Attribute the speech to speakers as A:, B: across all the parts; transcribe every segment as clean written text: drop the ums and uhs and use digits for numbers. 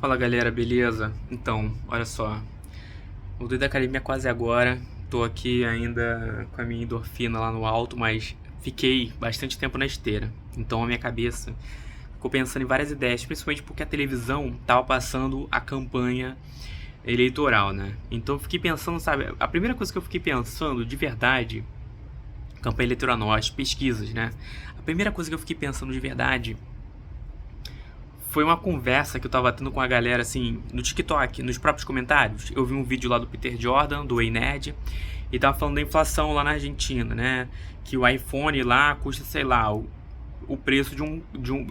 A: Fala galera, beleza? Então, olha só, voltei da academia quase agora, tô aqui ainda com a minha endorfina lá no alto, mas fiquei bastante tempo na esteira, então a minha cabeça ficou pensando em várias ideias, principalmente porque a televisão tava passando a campanha eleitoral, né? Então eu fiquei pensando, sabe, a primeira coisa que eu fiquei pensando de verdade, campanha eleitoral não, as pesquisas, né? A primeira coisa que eu fiquei pensando de verdade foi uma conversa que eu tava tendo com a galera, assim, no TikTok, nos próprios comentários. Eu vi um vídeo lá do Peter Jordan, do Ei Nerd, e tava falando da inflação lá na Argentina, né? Que o iPhone lá custa, sei lá, o preço de um.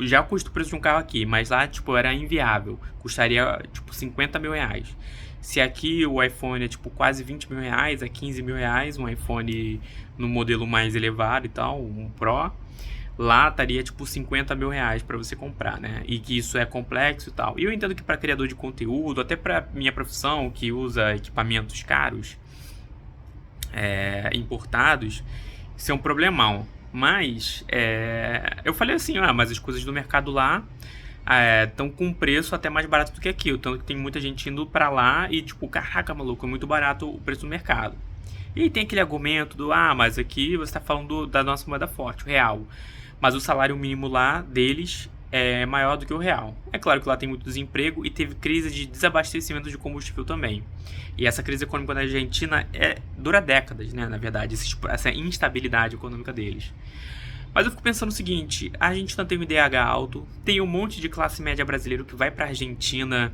A: Já custa o preço de um carro aqui, mas lá, tipo, era inviável. Custaria, tipo, 50 mil reais. Se aqui o iPhone é, tipo, quase 20 mil reais, é 15 mil reais, um iPhone no modelo mais elevado e tal, um Pro, lá estaria tipo 50 mil reais para você comprar, né? E que isso é complexo e tal. E eu entendo que para criador de conteúdo, até para minha profissão, que usa equipamentos caros, importados, isso é um problemão. Mas eu falei assim, mas as coisas do mercado lá estão com um preço até mais barato do que aqui. Tanto que tem muita gente indo para lá e tipo, caraca, maluco, é muito barato o preço do mercado. E aí tem aquele argumento do, mas aqui você está falando da nossa moeda forte, o real. Mas o salário mínimo lá deles é maior do que o real. É claro que lá tem muito desemprego e teve crise de desabastecimento de combustível também. E essa crise econômica na Argentina dura décadas, né? Na verdade, essa instabilidade econômica deles. Mas eu fico pensando o seguinte, a Argentina tem um IDH alto, tem um monte de classe média brasileiro que vai pra Argentina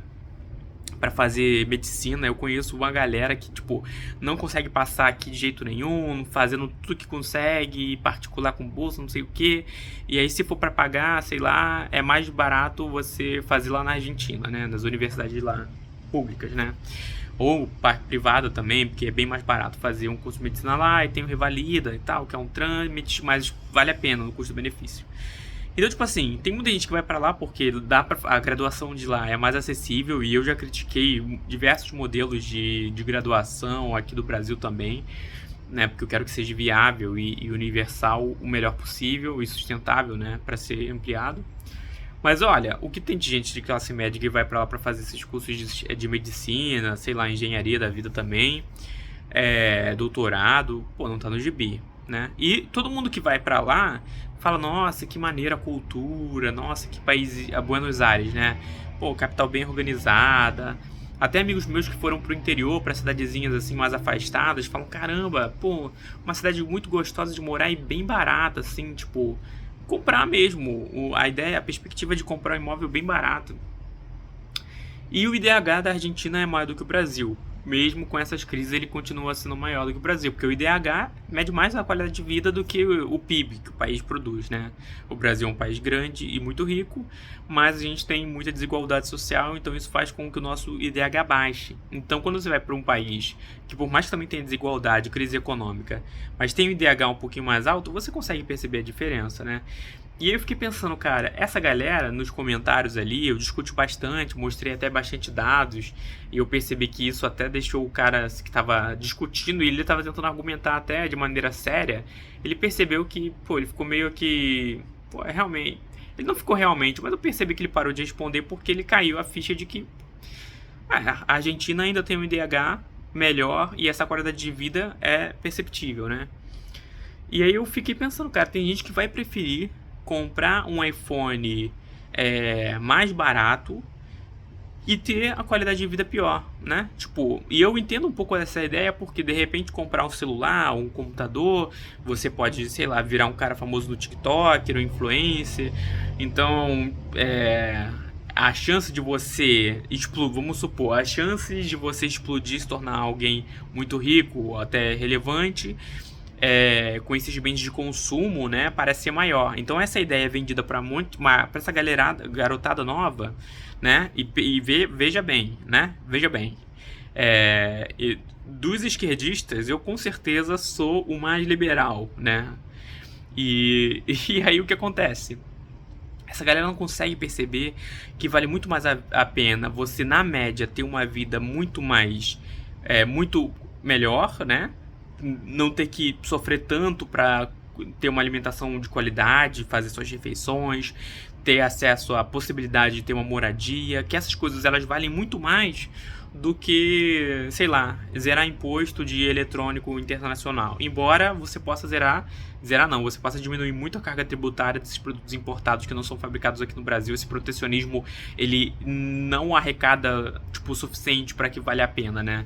A: para fazer medicina. Eu conheço uma galera que, tipo, não consegue passar aqui de jeito nenhum, fazendo tudo que consegue, particular com bolsa, não sei o que. E aí, se for para pagar, sei lá, é mais barato você fazer lá na Argentina, né? Nas universidades lá públicas, né? Ou privada também, porque é bem mais barato fazer um curso de medicina lá e tem o Revalida e tal, que é um trâmite, mas vale a pena no custo-benefício. Então, tipo assim, tem muita gente que vai pra lá porque a graduação de lá é mais acessível e eu já critiquei diversos modelos de graduação aqui do Brasil também, né? Porque eu quero que seja viável e universal o melhor possível e sustentável, né? Pra ser ampliado. Mas olha, o que tem de gente de classe média que vai pra lá pra fazer esses cursos de medicina, sei lá, engenharia da vida também, doutorado, pô, não tá no gibi, né? E todo mundo que vai pra lá fala, nossa, que maneira a cultura, nossa, que país, a Buenos Aires, né? Pô, capital bem organizada. Até amigos meus que foram pro interior, pra cidadezinhas assim mais afastadas, falam, caramba, pô, uma cidade muito gostosa de morar e bem barata, assim, tipo, comprar mesmo. A ideia, a perspectiva de comprar um imóvel bem barato. E o IDH da Argentina é maior do que o Brasil. Mesmo com essas crises, ele continua sendo maior do que o Brasil, porque o IDH mede mais a qualidade de vida do que o PIB que o país produz, né? O Brasil é um país grande e muito rico, mas a gente tem muita desigualdade social, então isso faz com que o nosso IDH baixe. Então, quando você vai para um país que, por mais que também tenha desigualdade, crise econômica, mas tem o IDH um pouquinho mais alto, você consegue perceber a diferença, né? E aí eu fiquei pensando, cara, essa galera nos comentários ali, eu discuti bastante, mostrei até bastante dados, e eu percebi que isso até deixou o cara que estava discutindo, e ele estava tentando argumentar até de maneira séria, ele percebeu que, pô, ele ficou meio que, pô, realmente, ele não ficou realmente, mas eu percebi que ele parou de responder porque ele caiu a ficha de que a Argentina ainda tem um IDH melhor e essa qualidade de vida é perceptível, né? E aí eu fiquei pensando, cara, tem gente que vai preferir comprar um iPhone mais barato e ter a qualidade de vida pior, né? Tipo, e eu entendo um pouco dessa ideia porque de repente comprar um celular, um computador, você pode, sei lá, virar um cara famoso no TikTok, no influencer. Então, a chance de você explodir, vamos supor, a chance de você explodir, se tornar alguém muito rico, até relevante, com esses bens de consumo, né, parece ser maior. Então essa ideia é vendida para essa garotada nova, né, veja bem, né, veja bem, dos esquerdistas eu com certeza sou o mais liberal, né, e aí o que acontece? Essa galera não consegue perceber que vale muito mais a pena você, na média, ter uma vida muito mais, muito melhor, né? Não ter que sofrer tanto para ter uma alimentação de qualidade, fazer suas refeições, ter acesso à possibilidade de ter uma moradia, que essas coisas elas valem muito mais do que, sei lá, zerar imposto de eletrônico internacional. Embora você possa zerar não, você possa diminuir muito a carga tributária desses produtos importados que não são fabricados aqui no Brasil. Esse protecionismo, ele não arrecada, tipo, o suficiente para que valha a pena, né?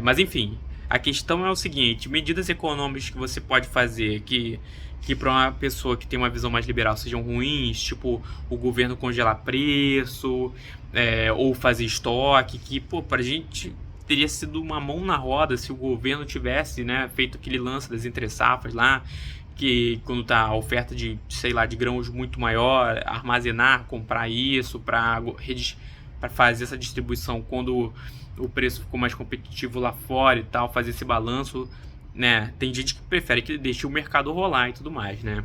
A: Mas enfim, a questão é o seguinte: medidas econômicas que você pode fazer que para uma pessoa que tem uma visão mais liberal sejam ruins, tipo o governo congelar preço, ou fazer estoque, que, pô, pra gente teria sido uma mão na roda se o governo tivesse, né, feito aquele lance das entre-safras lá, que quando tá a oferta de, sei lá, de grãos muito maior, armazenar, comprar isso para fazer essa distribuição quando o preço ficou mais competitivo lá fora e tal, fazer esse balanço, né? Tem gente que prefere que deixe o mercado rolar e tudo mais, né?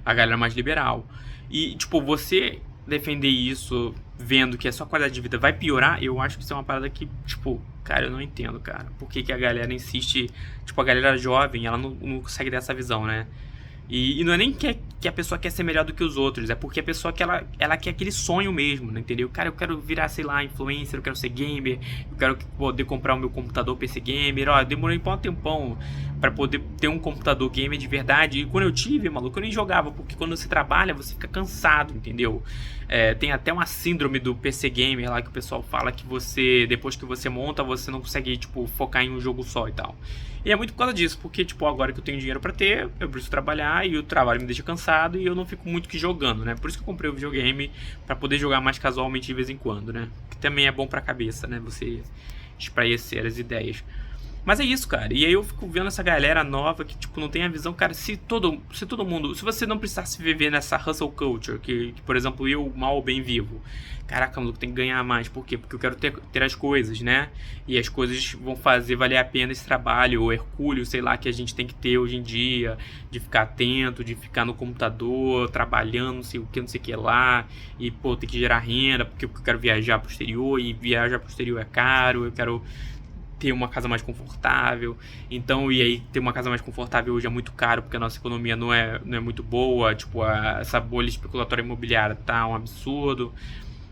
A: A galera mais liberal. E, tipo, você defender isso vendo que a sua qualidade de vida vai piorar, eu acho que isso é uma parada que, tipo, cara, eu não entendo, cara. Por que a galera insiste, tipo, a galera jovem, ela não consegue ter essa visão, né? E não é nem que a pessoa quer ser melhor do que os outros, é porque a pessoa que ela quer aquele sonho mesmo, né, entendeu? Cara, eu quero virar, sei lá, influencer, eu quero ser gamer, eu quero poder comprar o meu computador PC gamer. Ó, eu demorei um tempão pra poder ter um computador gamer de verdade. E quando eu tive, maluco, eu nem jogava, porque quando você trabalha, você fica cansado, entendeu? Tem até uma síndrome do PC gamer lá que o pessoal fala que você, depois que você monta, você não consegue, tipo, focar em um jogo só e tal. E é muito por causa disso, porque, tipo, agora que eu tenho dinheiro pra ter, eu preciso trabalhar e o trabalho me deixa cansado e eu não fico muito que jogando, né? Por isso que eu comprei o videogame, pra poder jogar mais casualmente de vez em quando, né? Que também é bom pra cabeça, né? Você esprairecer as ideias. Mas é isso, cara. E aí eu fico vendo essa galera nova que, tipo, não tem a visão. Cara, se todo mundo... Se você não precisasse viver nessa hustle culture, que por exemplo, eu mal ou bem vivo. Caraca, maluco, tem que ganhar mais. Por quê? Porque eu quero ter as coisas, né? E as coisas vão fazer valer a pena esse trabalho, o hercúleo, sei lá, que a gente tem que ter hoje em dia. De ficar atento, de ficar no computador, trabalhando, não sei o que lá. E, pô, tem que gerar renda, porque eu quero viajar pro exterior. E viajar pro exterior é caro, eu quero ter uma casa mais confortável. Então, e aí ter uma casa mais confortável hoje é muito caro, porque a nossa economia não é muito boa. Tipo, essa bolha especulatória imobiliária tá um absurdo,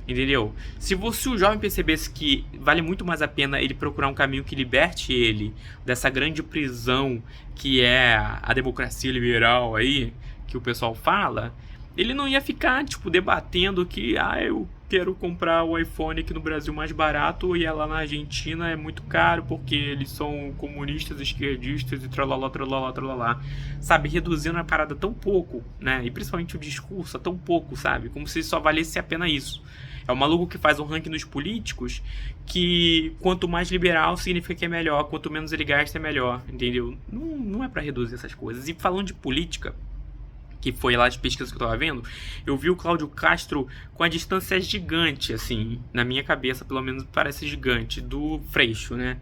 A: entendeu? Se o jovem percebesse que vale muito mais a pena ele procurar um caminho que liberte ele dessa grande prisão que é a democracia liberal aí, que o pessoal fala, ele não ia ficar, tipo, debatendo que, eu quero comprar o iPhone aqui no Brasil mais barato e lá na Argentina é muito caro porque eles são comunistas, esquerdistas e tralala, tralala, tralala. Sabe, reduzindo a parada tão pouco, né? E principalmente o discurso a tão pouco, sabe? Como se só valesse a pena isso. É o maluco que faz um ranking nos políticos que quanto mais liberal significa que é melhor, quanto menos ele gasta é melhor, entendeu? Não é pra reduzir essas coisas. E falando de política, que foi lá as pesquisas que eu tava vendo, eu vi o Cláudio Castro com a distância gigante, assim, na minha cabeça, pelo menos parece gigante, do Freixo, né?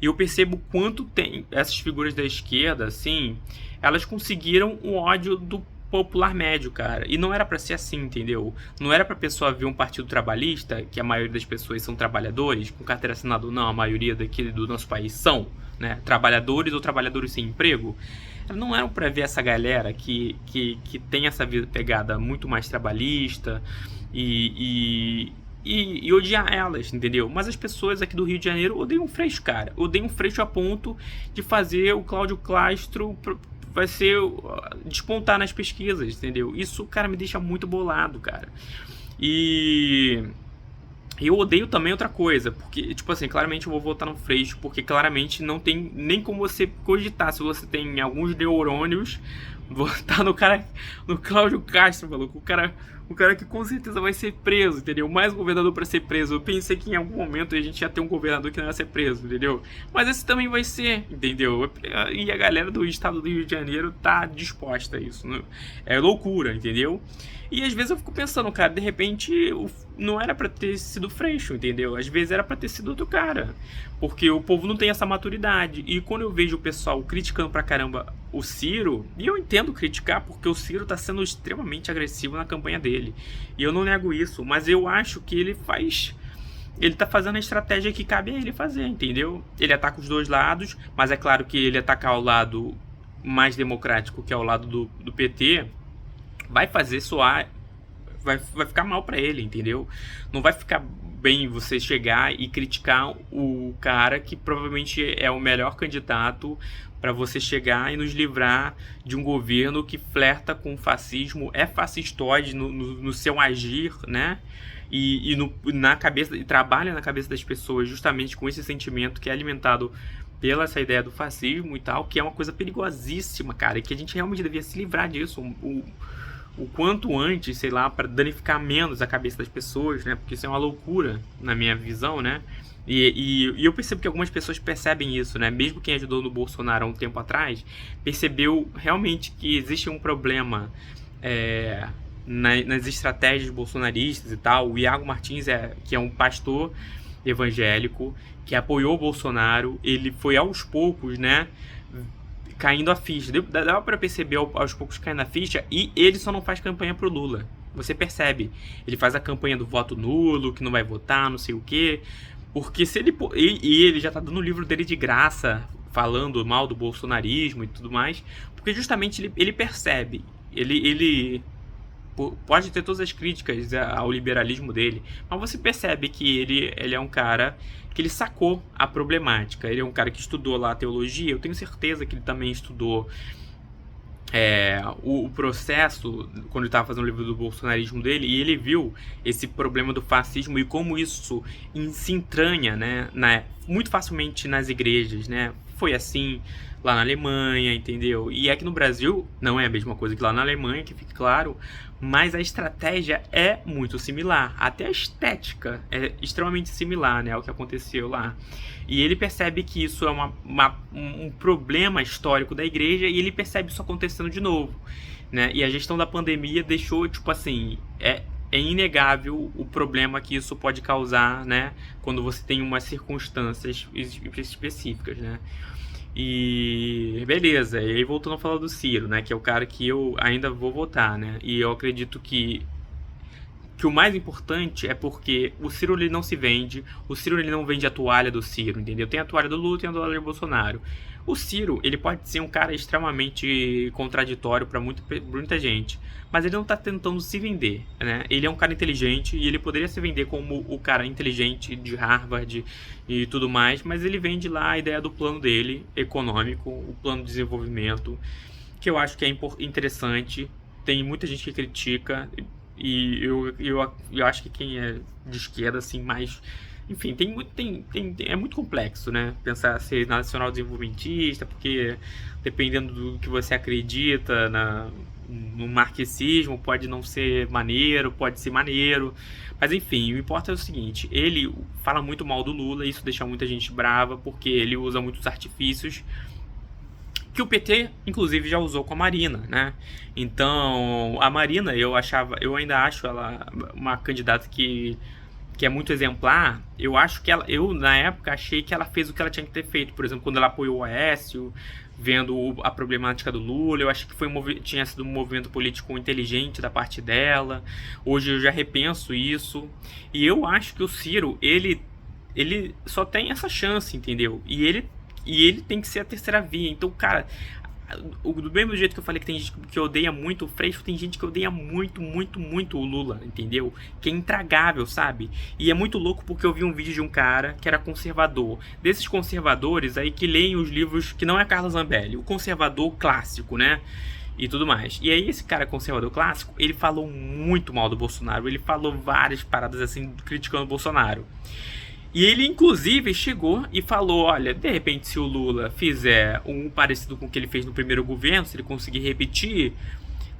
A: E eu percebo quanto tem essas figuras da esquerda, assim, elas conseguiram o ódio do popular médio, cara. E não era pra ser assim, entendeu? Não era pra pessoa ver um partido trabalhista, que a maioria das pessoas são trabalhadores, com carteira assinada ou não, a maioria daqui do nosso país são, né? Trabalhadores ou trabalhadores sem emprego. Não eram para ver essa galera que tem essa vida pegada muito mais trabalhista e odiar elas, entendeu? Mas as pessoas aqui do Rio de Janeiro odeiam o Freixo, cara. Odeiam o Freixo a ponto de fazer o Cláudio Castro vai ser despontar nas pesquisas, entendeu? Isso, cara, me deixa muito bolado, cara. E eu odeio também outra coisa, porque, tipo assim, claramente eu vou votar no Freixo, porque claramente não tem nem como você cogitar, se você tem alguns neurônios, votar no Cláudio Castro, maluco, o cara que com certeza vai ser preso, entendeu? Mais um governador pra ser preso. Eu pensei que em algum momento a gente ia ter um governador que não ia ser preso, entendeu? Mas esse também vai ser, entendeu? E a galera do estado do Rio de Janeiro tá disposta a isso, né? É loucura, entendeu? E às vezes eu fico pensando, cara, de repente não era pra ter sido o Freixo, entendeu? Às vezes era pra ter sido outro cara. Porque o povo não tem essa maturidade. E quando eu vejo o pessoal criticando pra caramba o Ciro, e eu entendo criticar porque o Ciro tá sendo extremamente agressivo na campanha dele. E eu não nego isso, mas eu acho que ele tá fazendo a estratégia que cabe a ele fazer, entendeu? Ele ataca os dois lados, mas é claro que ele atacar o lado mais democrático, que é o lado do PT, vai fazer soar vai ficar mal pra ele, entendeu? Não vai ficar bem você chegar e criticar o cara que provavelmente é o melhor candidato para você chegar e nos livrar de um governo que flerta com o fascismo, é fascistoide no seu agir, né? Na cabeça, e trabalha na cabeça das pessoas justamente com esse sentimento que é alimentado pela essa ideia do fascismo e tal, que é uma coisa perigosíssima, cara, e que a gente realmente devia se livrar disso o quanto antes, sei lá, para danificar menos a cabeça das pessoas, né? Porque isso é uma loucura na minha visão, né? E eu percebo que algumas pessoas percebem isso, né? Mesmo quem ajudou no Bolsonaro há um tempo atrás, percebeu realmente que existe um problema nas estratégias bolsonaristas e tal. O Iago Martins, que é um pastor evangélico, que apoiou o Bolsonaro, ele foi aos poucos, né, caindo a ficha. Dá pra perceber aos poucos caindo a ficha, e ele só não faz campanha pro Lula. Você percebe. Ele faz a campanha do voto nulo, que não vai votar, não sei o quê. Porque se ele... E ele já tá dando o livro dele de graça, falando mal do bolsonarismo e tudo mais. Porque justamente ele percebe. Ele pode ter todas as críticas ao liberalismo dele, mas você percebe que ele é um cara que ele sacou a problemática. Ele é um cara que estudou lá a teologia. Eu tenho certeza que ele também estudou o processo quando ele estava fazendo o livro do bolsonarismo dele, e ele viu esse problema do fascismo e como isso se entranha, né, muito facilmente nas igrejas, né? Foi assim lá na Alemanha, entendeu? E aqui no Brasil não é a mesma coisa que lá na Alemanha, que fique claro, mas a estratégia é muito similar. Até a estética é extremamente similar, né, ao que aconteceu lá. E ele percebe que isso é um problema histórico da igreja, e ele percebe isso acontecendo de novo, né? E a gestão da pandemia deixou, tipo assim, é inegável o problema que isso pode causar, né, quando você tem umas circunstâncias específicas, né? E beleza, e aí voltando a falar do Ciro, né, que é o cara que eu ainda vou votar, né? E eu acredito que o mais importante é porque o Ciro ele não se vende, o Ciro ele não vende a toalha do Ciro, entendeu? Tem a toalha do Lula, tem a toalha do Bolsonaro. O Ciro, ele pode ser um cara extremamente contraditório para muita gente, mas ele não tá tentando se vender, né? Ele é um cara inteligente e ele poderia se vender como o cara inteligente de Harvard e tudo mais, mas ele vende lá a ideia do plano dele, econômico, o plano de desenvolvimento, que eu acho que é interessante. Tem muita gente que critica, e eu acho que quem é de esquerda, assim, mais... Enfim, é muito complexo, né? Pensar ser nacional desenvolvimentista, porque dependendo do que você acredita no marxismo, pode não ser maneiro, pode ser maneiro. Mas enfim, o que importa é o seguinte, ele fala muito mal do Lula, e isso deixa muita gente brava, porque ele usa muitos artifícios que o PT, inclusive, já usou com a Marina, né? Então, a Marina, eu ainda acho ela uma candidata que é muito exemplar. Eu acho que eu na época achei que ela fez o que ela tinha que ter feito. Por exemplo, quando ela apoiou o Aécio, vendo a problemática do Lula, eu acho que tinha sido um movimento político inteligente da parte dela. Hoje eu já repenso isso. E eu acho que o Ciro, ele só tem essa chance, entendeu? E ele tem que ser a terceira via. Então, cara, do mesmo jeito que eu falei que tem gente que odeia muito o Freixo, tem gente que odeia muito, muito, muito o Lula, entendeu? Que é intragável, sabe? E é muito louco porque eu vi um vídeo de um cara que era conservador. Desses conservadores aí que leem os livros, que não é Carla Zambelli, o conservador clássico, né? E tudo mais. E aí esse cara conservador clássico, ele falou muito mal do Bolsonaro. Ele falou várias paradas assim, criticando o Bolsonaro. E ele, inclusive, chegou e falou, olha, de repente, se o Lula fizer um parecido com o que ele fez no primeiro governo, se ele conseguir repetir,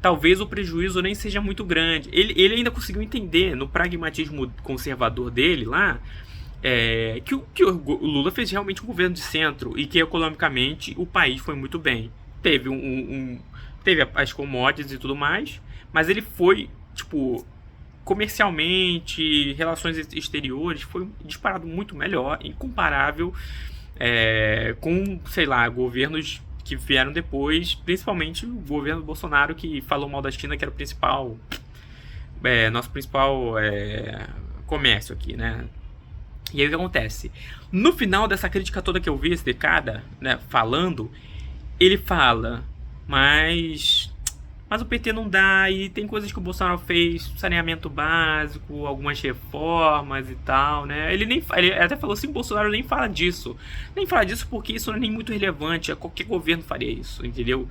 A: talvez o prejuízo nem seja muito grande. Ele ainda conseguiu entender, no pragmatismo conservador dele lá, que o Lula fez realmente um governo de centro e que, economicamente, o país foi muito bem. Teve teve as commodities e tudo mais, mas ele foi, tipo... comercialmente, relações exteriores, foi disparado muito melhor, incomparável com, sei lá, governos que vieram depois, principalmente o governo do Bolsonaro, que falou mal da China, que era o principal, nosso principal comércio aqui, né? E aí o que acontece? No final dessa crítica toda que eu vi, esse cara, né, falando, ele fala, mas Mas o PT não dá, e tem coisas que o Bolsonaro fez, saneamento básico, algumas reformas e tal, né? Ele até falou assim, o Bolsonaro nem fala disso. Nem fala disso porque isso não é nem muito relevante, qualquer governo faria isso, entendeu?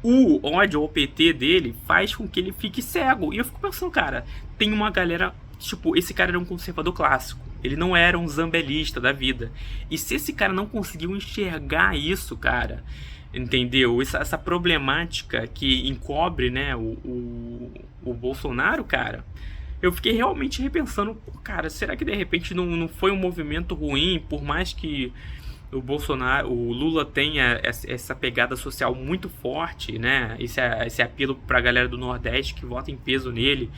A: O ódio ao PT dele faz com que ele fique cego. E eu fico pensando, cara, tem uma galera... Tipo, esse cara era um conservador clássico. Ele não era um zambelista da vida. E se esse cara não conseguiu enxergar isso, cara... Entendeu? Essa problemática que encobre, né, o Bolsonaro, cara... Eu fiquei realmente repensando, cara, será que de repente não foi um movimento ruim, por mais que o Bolsonaro, o Lula tenha essa pegada social muito forte, né? Esse apelo pra galera do Nordeste que vota em peso nele,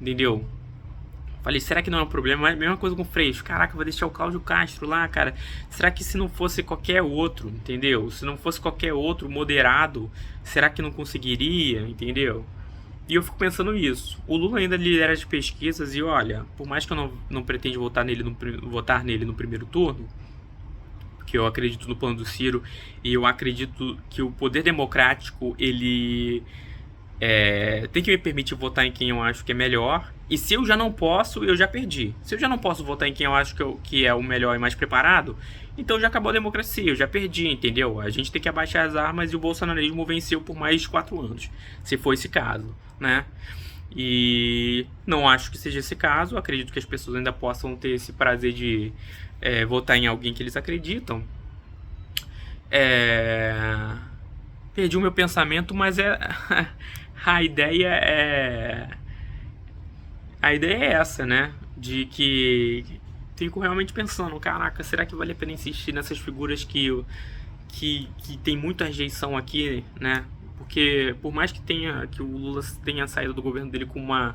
A: entendeu? Falei, será que não é um problema? Mesma coisa com o Freixo. Caraca, vou deixar o Cláudio Castro lá, cara. Será que se não fosse qualquer outro, entendeu? Se não fosse qualquer outro moderado, será que não conseguiria, entendeu? E eu fico pensando nisso. O Lula ainda lidera as pesquisas e olha, por mais que eu não pretenda votar nele no primeiro turno, que eu acredito no plano do Ciro, e eu acredito que o poder democrático, ele tem que me permitir votar em quem eu acho que é melhor. E se eu já não posso, eu já perdi. Se eu já não posso votar em quem eu acho que é o melhor e mais preparado, então já acabou a democracia, eu já perdi, entendeu? A gente tem que abaixar as armas e o bolsonarismo venceu por mais de 4 anos, se for esse caso, né? E não acho que seja esse caso, acredito que as pessoas ainda possam ter esse prazer de votar em alguém que eles acreditam. Perdi o meu pensamento, mas a ideia é essa, né? De que fico realmente pensando, caraca, será que vale a pena insistir nessas figuras que tem muita rejeição aqui, né? Porque por mais que o Lula tenha saído do governo dele com uma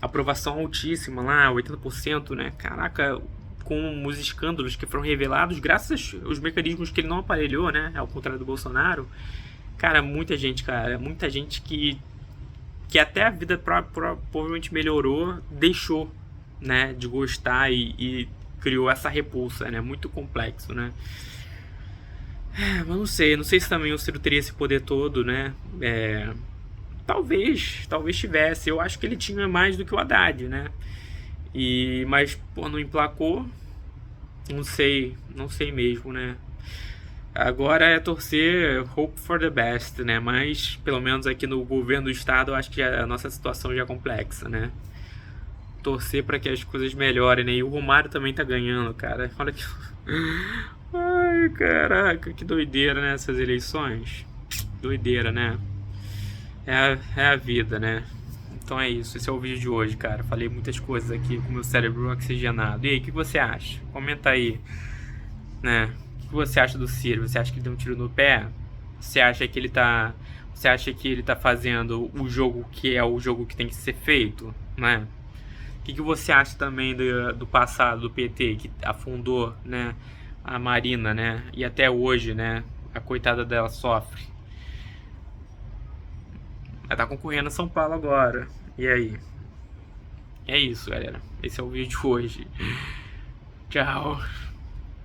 A: aprovação altíssima lá, 80%, né? Caraca, com os escândalos que foram revelados, graças aos mecanismos que ele não aparelhou, né? Ao contrário do Bolsonaro. Cara, muita gente que até a vida provavelmente melhorou, deixou, né, de gostar e criou essa repulsa, né? Muito complexo, né? Mas não sei se também o Ciro teria esse poder todo, né? Talvez tivesse. Eu acho que ele tinha mais do que o Haddad, né? Mas, pô, não emplacou. Não sei mesmo, né? Agora é torcer, hope for the best, né? Mas, pelo menos aqui no governo do estado, eu acho que a nossa situação já é complexa, né? Torcer para que as coisas melhorem, né? E o Romário também tá ganhando, cara. Olha que... Ai, caraca, que doideira, né? Essas eleições. Doideira, né? É a vida, né? Então é isso, esse é o vídeo de hoje, cara. Falei muitas coisas aqui com o meu cérebro oxigenado. E aí, o que você acha? Comenta aí, né? O que você acha do Ciro? Você acha que ele deu um tiro no pé? Você acha que ele tá fazendo o jogo que é o jogo que tem que ser feito, né? O que você acha também do passado do PT, que afundou, né, a Marina, né? E até hoje, né, a coitada dela sofre. Ela tá concorrendo a São Paulo agora. E aí? É isso, galera. Esse é o vídeo de hoje. Tchau.